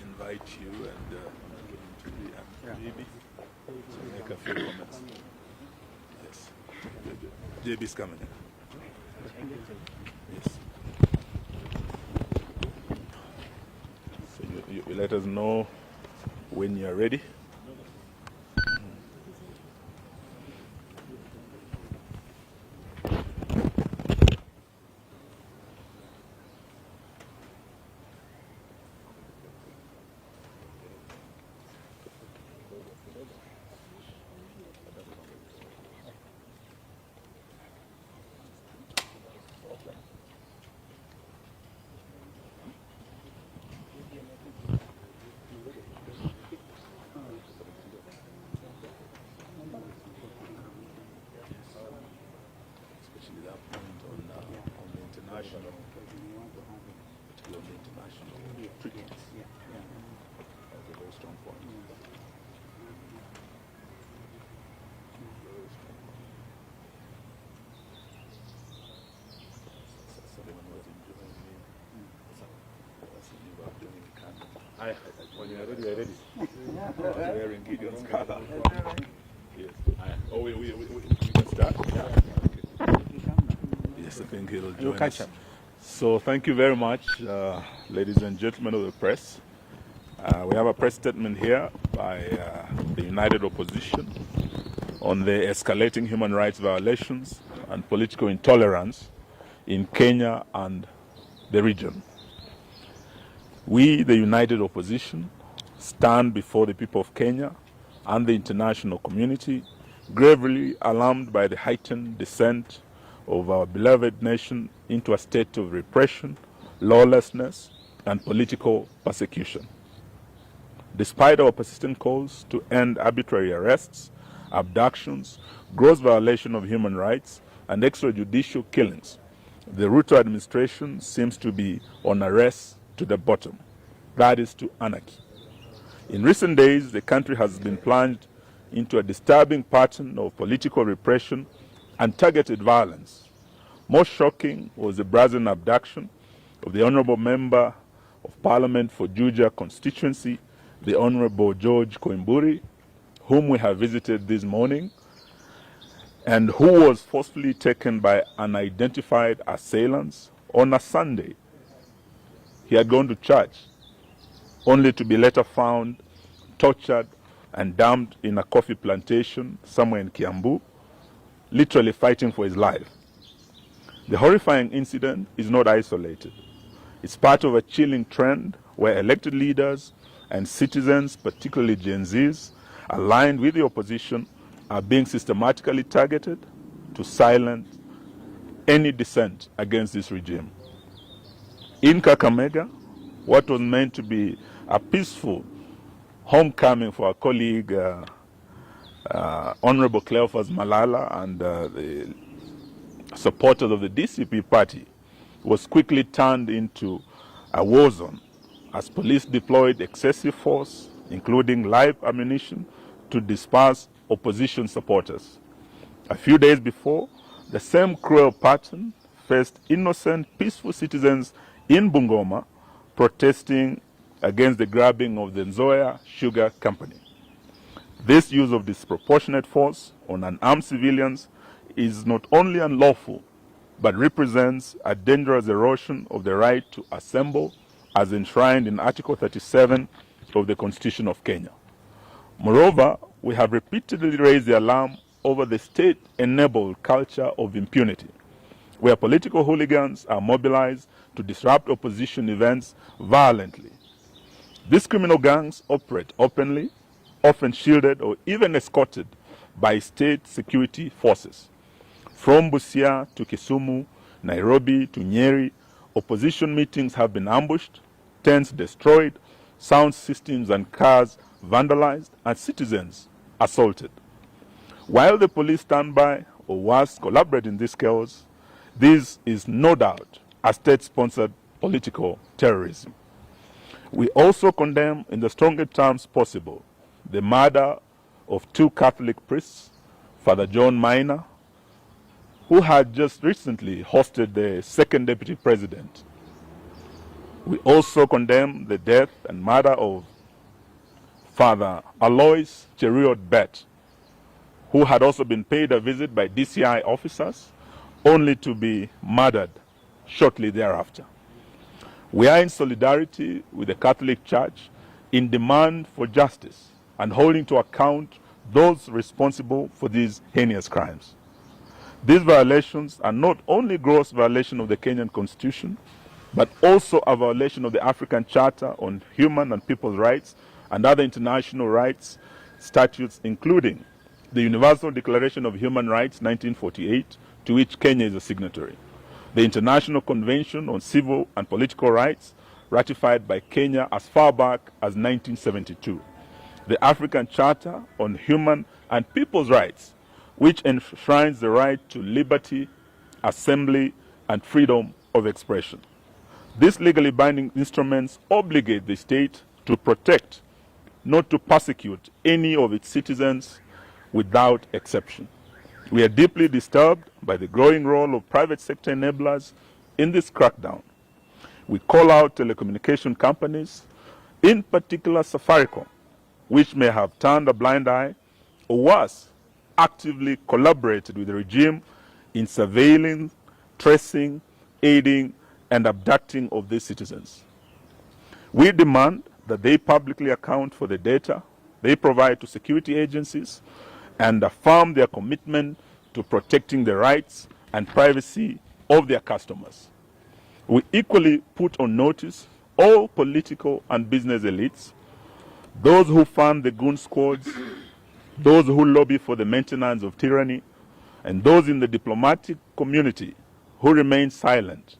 Invite you and JB to make a few comments. Yes. JB's coming in. Yes. So you let us know when you're ready. When you're ready, we're ready. Wearing Gideon's color. Yes. Oh, we can start? Yeah. Okay. Yes, I think he'll join us. So thank you very much, ladies and gentlemen of the press. We have a press statement here by the United Opposition on the escalating human rights violations and political intolerance in Kenya and the region. We, the United Opposition, stand before the people of Kenya and the international community, gravely alarmed by the heightened descent of our beloved nation into a state of repression, lawlessness, and political persecution. Despite our persistent calls to end arbitrary arrests, abductions, gross violation of human rights, and extrajudicial killings, the Ruto administration seems to be on a race to the bottom, that is to anarchy. In recent days, the country has been plunged into a disturbing pattern of political repression and targeted violence. Most shocking was the brazen abduction of the Honorable Member of Parliament for Juja constituency, the Honorable George Koimburi, whom we have visited this morning, and who was forcefully taken by unidentified assailants on a Sunday. He had gone to church, only to be later found tortured and dumped in a coffee plantation somewhere in Kiambu, literally fighting for his life. The horrifying incident is not isolated. It's part of a chilling trend where elected leaders and citizens, particularly Gen Zs, aligned with the opposition, are being systematically targeted to silence any dissent against this regime. In Kakamega, what was meant to be a peaceful homecoming for our colleague, Honorable Cleophas Malala and the supporters of the DCP party, was quickly turned into a war zone as police deployed excessive force, including live ammunition, to disperse opposition supporters. A few days before, the same cruel pattern faced innocent, peaceful citizens in Bungoma protesting against the grabbing of the Nzoia Sugar Company. This use of disproportionate force on unarmed civilians is not only unlawful, but represents a dangerous erosion of the right to assemble as enshrined in Article 37 of the Constitution of Kenya. Moreover, we have repeatedly raised the alarm over the state-enabled culture of impunity, where political hooligans are mobilized to disrupt opposition events violently. These criminal gangs operate openly, often shielded or even escorted by state security forces. From Busia to Kisumu, Nairobi to Nyeri, opposition meetings have been ambushed, tents destroyed, sound systems and cars vandalized, and citizens assaulted. While the police stand by, or worse, collaborate in this chaos, this is no doubt a state-sponsored political terrorism. We also condemn, in the strongest terms possible, the murder of 2 Catholic priests, Father John Minor, who had just recently hosted the second deputy president. We also condemn the death and murder of Father Alois Cheriot Bet, who had also been paid a visit by DCI officers, only to be murdered shortly thereafter. We are in solidarity with the Catholic Church in demand for justice and holding to account those responsible for these heinous crimes. These violations are not only gross violation of the Kenyan Constitution, but also a violation of the African Charter on Human and People's Rights and other international rights statutes, including the Universal Declaration of Human Rights 1948, to which Kenya is a signatory, the International Convention on Civil and Political Rights, ratified by Kenya as far back as 1972, the African Charter on Human and People's Rights, which enshrines the right to liberty, assembly, and freedom of expression. These legally binding instruments obligate the state to protect, not to persecute, any of its citizens without exception. We are deeply disturbed by the growing role of private sector enablers in this crackdown. We call out telecommunication companies, in particular Safaricom, which may have turned a blind eye, or worse, actively collaborated with the regime in surveilling, tracing, aiding, and abducting of these citizens. We demand that they publicly account for the data they provide to security agencies and affirm their commitment to protecting the rights and privacy of their customers. We equally put on notice all political and business elites, those who fund the goon squads, those who lobby for the maintenance of tyranny, and those in the diplomatic community who remain silent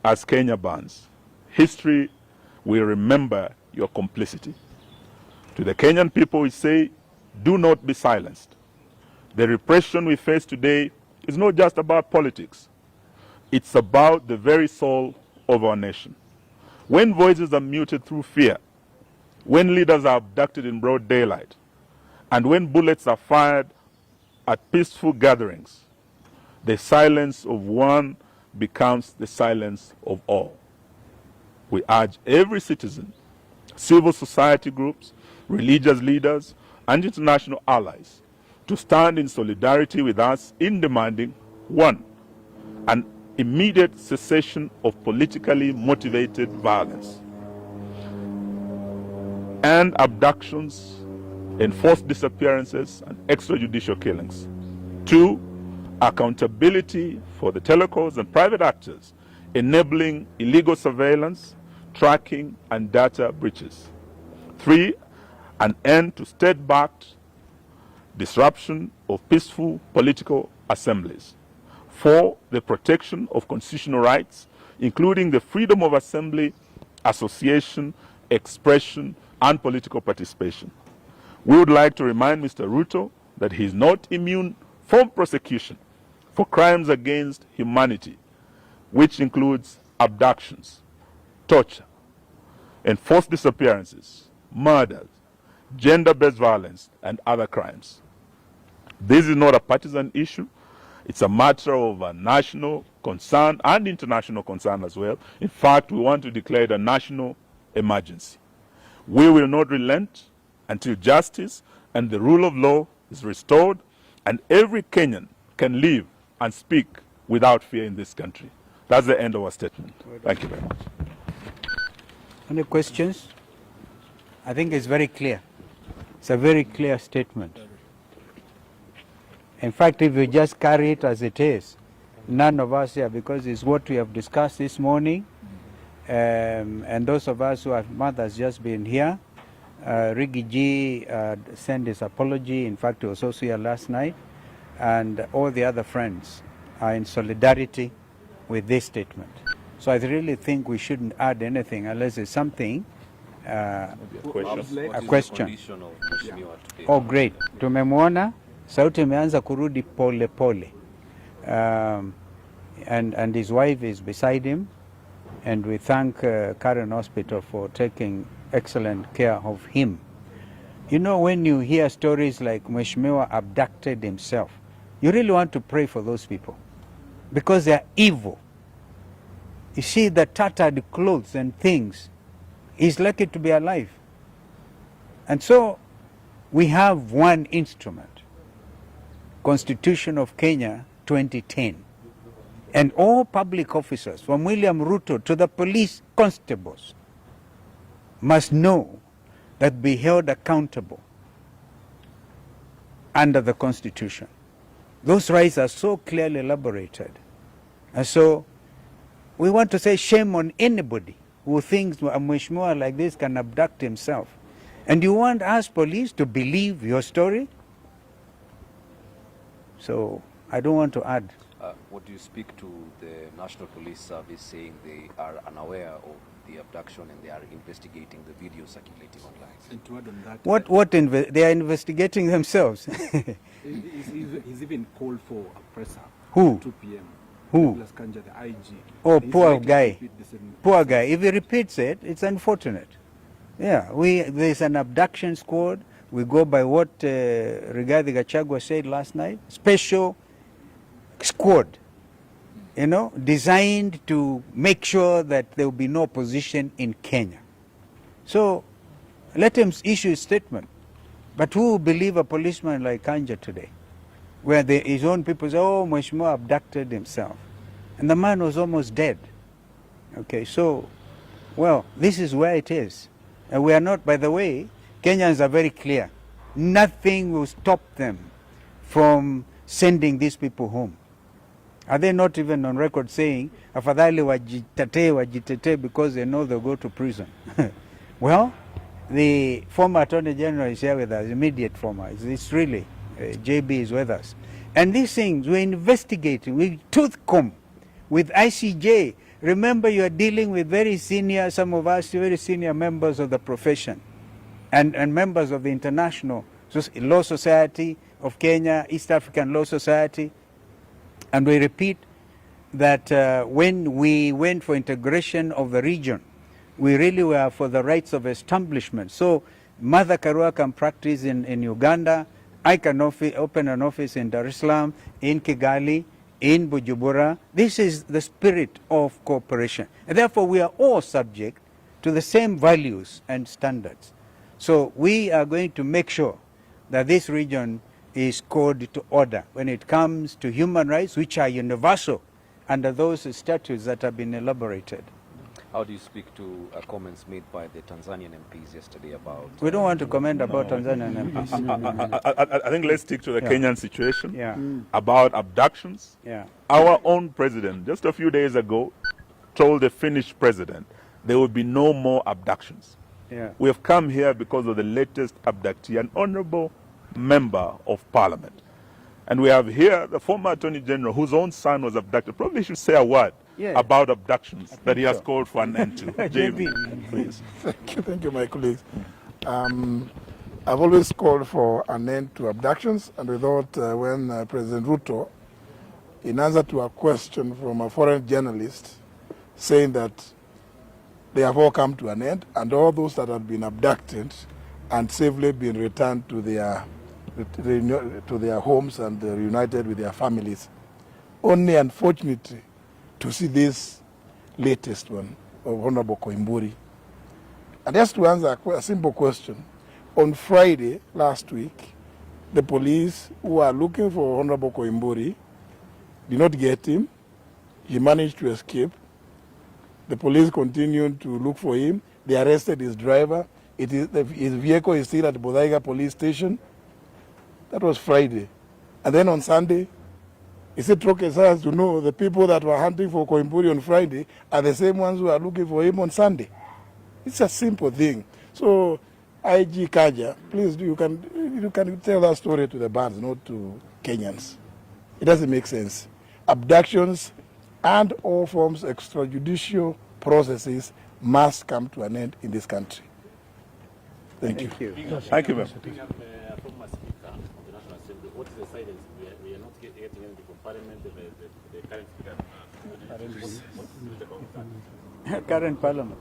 as Kenya burns. History will remember your complicity. To the Kenyan people, we say, do not be silenced. The repression we face today is not just about politics. It's about the very soul of our nation. When voices are muted through fear, when leaders are abducted in broad daylight, and when bullets are fired at peaceful gatherings, the silence of one becomes the silence of all. We urge every citizen, civil society groups, religious leaders, and international allies to stand in solidarity with us in demanding, 1, an immediate cessation of politically motivated violence and abductions, enforced disappearances, and extrajudicial killings. 2, accountability for the telecos and private actors enabling illegal surveillance, tracking, and data breaches. 3, an end to state-backed disruption of peaceful political assemblies. 4, the protection of constitutional rights, including the freedom of assembly, association, expression, and political participation. We would like to remind Mr. Ruto that he is not immune from prosecution for crimes against humanity, which includes abductions, torture, enforced disappearances, murders, gender-based violence, and other crimes. This is not a partisan issue. It's a matter of national concern and international concern as well. In fact, we want to declare it a national emergency. We will not relent until justice and the rule of law is restored and every Kenyan can live and speak without fear in this country. That's the end of our statement. Thank you very much. Any questions? I think it's very clear. It's a very clear statement. In fact, if you just carry it as it is, none of us here, because it's what we have discussed this morning, and those of us who have mothers just been here, Rigi G sent his apology. In fact, he was also here last night. And all the other friends are in solidarity with this statement. So I really think we shouldn't add anything unless it's something, a question. Oh, great. Tumemwona, sauti imeanza kurudi pole pole. And his wife is beside him. And we thank Karen Hospital for taking excellent care of him. You know, when you hear stories like Mheshimiwa abducted himself, you really want to pray for those people because they are evil. You see the tattered clothes and things. He's lucky to be alive. And so we have one instrument, Constitution of Kenya 2010. And all public officers, from William Ruto to the police constables, must know that be held accountable under the Constitution. Those rights are so clearly elaborated. And so we want to say shame on anybody who thinks a Mheshimiwa like this can abduct himself. And you want us police to believe your story? So I don't want to add. What do you speak to the National Police Service saying they are unaware of the abduction and they are investigating the video circulating online? And to add on that, They are investigating themselves. he's even called for a presser. Who? 2 p.m. Who? Douglas Kanja, the IG. Oh, He's poor likely to guy. repeat the same. Poor guy. If he repeats it, it's unfortunate. Yeah, there's an abduction squad. We go by what Rigathi Gachagua said last night. Special squad, you know, designed to make sure that there will be no opposition in Kenya. So let him issue a statement. But who will believe a policeman like Kanja today? Where his own people say, oh, Mheshimiwa abducted himself. And the man was almost dead. Okay, so, well, this is where it is. And we are not, by the way, Kenyans are very clear. Nothing will stop them from sending these people home. Are they not even on record saying, afadhali wajitetee because they know they'll go to prison? Well, the former Attorney General is here with us, immediate former. It's really, JB is with us. And these things, we're investigating, we tooth comb with ICJ. Remember, you are dealing with very senior, some of us, very senior members of the profession and members of the International Law Society of Kenya, East African Law Society. And we repeat that when we went for integration of the region, we really were for the rights of establishment. So Mother Karua can practice in Uganda. I can open an office in Dar es Salaam, in Kigali, in Bujumbura. This is the spirit of cooperation. And therefore, we are all subject to the same values and standards. So we are going to make sure that this region is called to order when it comes to human rights, which are universal under those statutes that have been elaborated. How do you speak to comments made by the Tanzanian MPs yesterday about... We don't want to comment about Tanzanian MPs. I think let's stick to the Yeah. Kenyan situation. Yeah. About abductions. Yeah. Our own president, just a few days ago, told the Finnish president there will be no more abductions. Yeah. We have come here because of the latest abductee, an honorable member of parliament. And we have here the former Attorney General whose own son was abducted. Probably should say a word about abductions that he has called for an end to. JB, please. Thank you, my colleagues. I've always called for an end to abductions, and we thought when President Ruto, in answer to a question from a foreign journalist, saying that they have all come to an end, and all those that have been abducted and safely been returned to their homes and reunited with their families. Only, unfortunately, to see this latest one of Honorable Koimburi. And just to answer a simple question, on Friday last week, the police who are looking for Honorable Koimburi did not get him. He managed to escape. The police continued to look for him. They arrested his driver. His vehicle is still at the Bodaiga police station. That was Friday. And then on Sunday, he said Troke has to know the people that were hunting for Koimburi on Friday are the same ones who are looking for him on Sunday. It's a simple thing. So IG Kaja, please do, you can tell that story to the bands, not to Kenyans. It doesn't make sense. Abductions and all forms of extrajudicial processes must come to an end in this country. Thank you. Thank you, ma'am. Picking up former Speaker of the National Assembly, what is the silence? We are not getting anything from Parliament, the current Speaker. Current Parliament.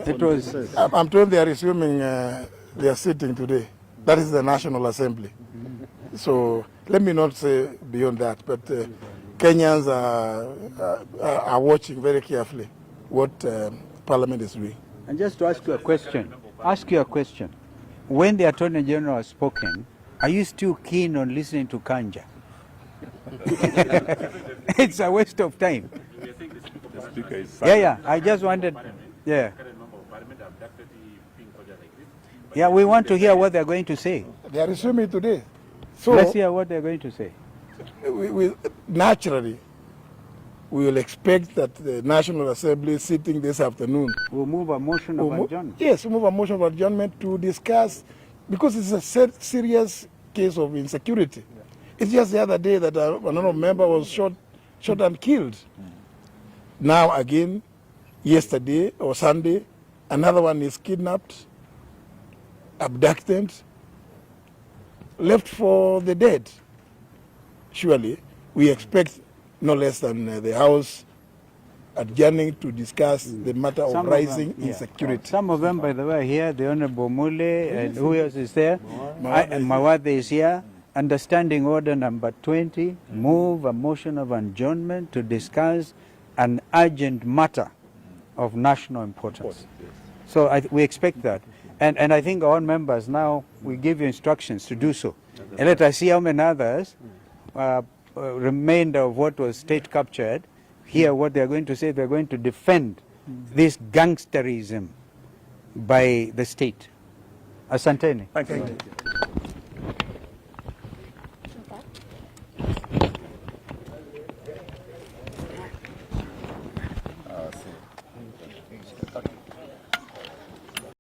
It was. I'm told they are resuming their sitting today. That is the National Assembly. So let me not say beyond that, but Kenyans are watching very carefully what Parliament is doing. And just to ask you a question, when the Attorney General has spoken, are you still keen on listening to Kanja? It's a waste of time. The speaker is Yeah, I just wanted, yeah. Yeah, we want to hear what they're going to say. They are resuming today. So Let's hear what they're going to say. Naturally, we will expect that the National Assembly sitting this afternoon. We'll move a motion of adjournment. Yes, we'll move a motion of adjournment to discuss, because it's a serious case of insecurity. It's just the other day that another member was shot and killed. Now again, yesterday or Sunday, another one is kidnapped, abducted, left for the dead. Surely, we expect no less than the House adjourning to discuss the matter of rising insecurity. Some of them, by the way, are here. The Honorable Mule, and who else is there? Mawade is here. Understanding order number 20, move a motion of adjournment to discuss an urgent matter of national importance. So we expect that. And I think all members now, we give you instructions to do so. And let us see how many others, remainder of what was state captured, hear what they're going to say. They're going to defend this gangsterism by the state. Asanteni. Thank you.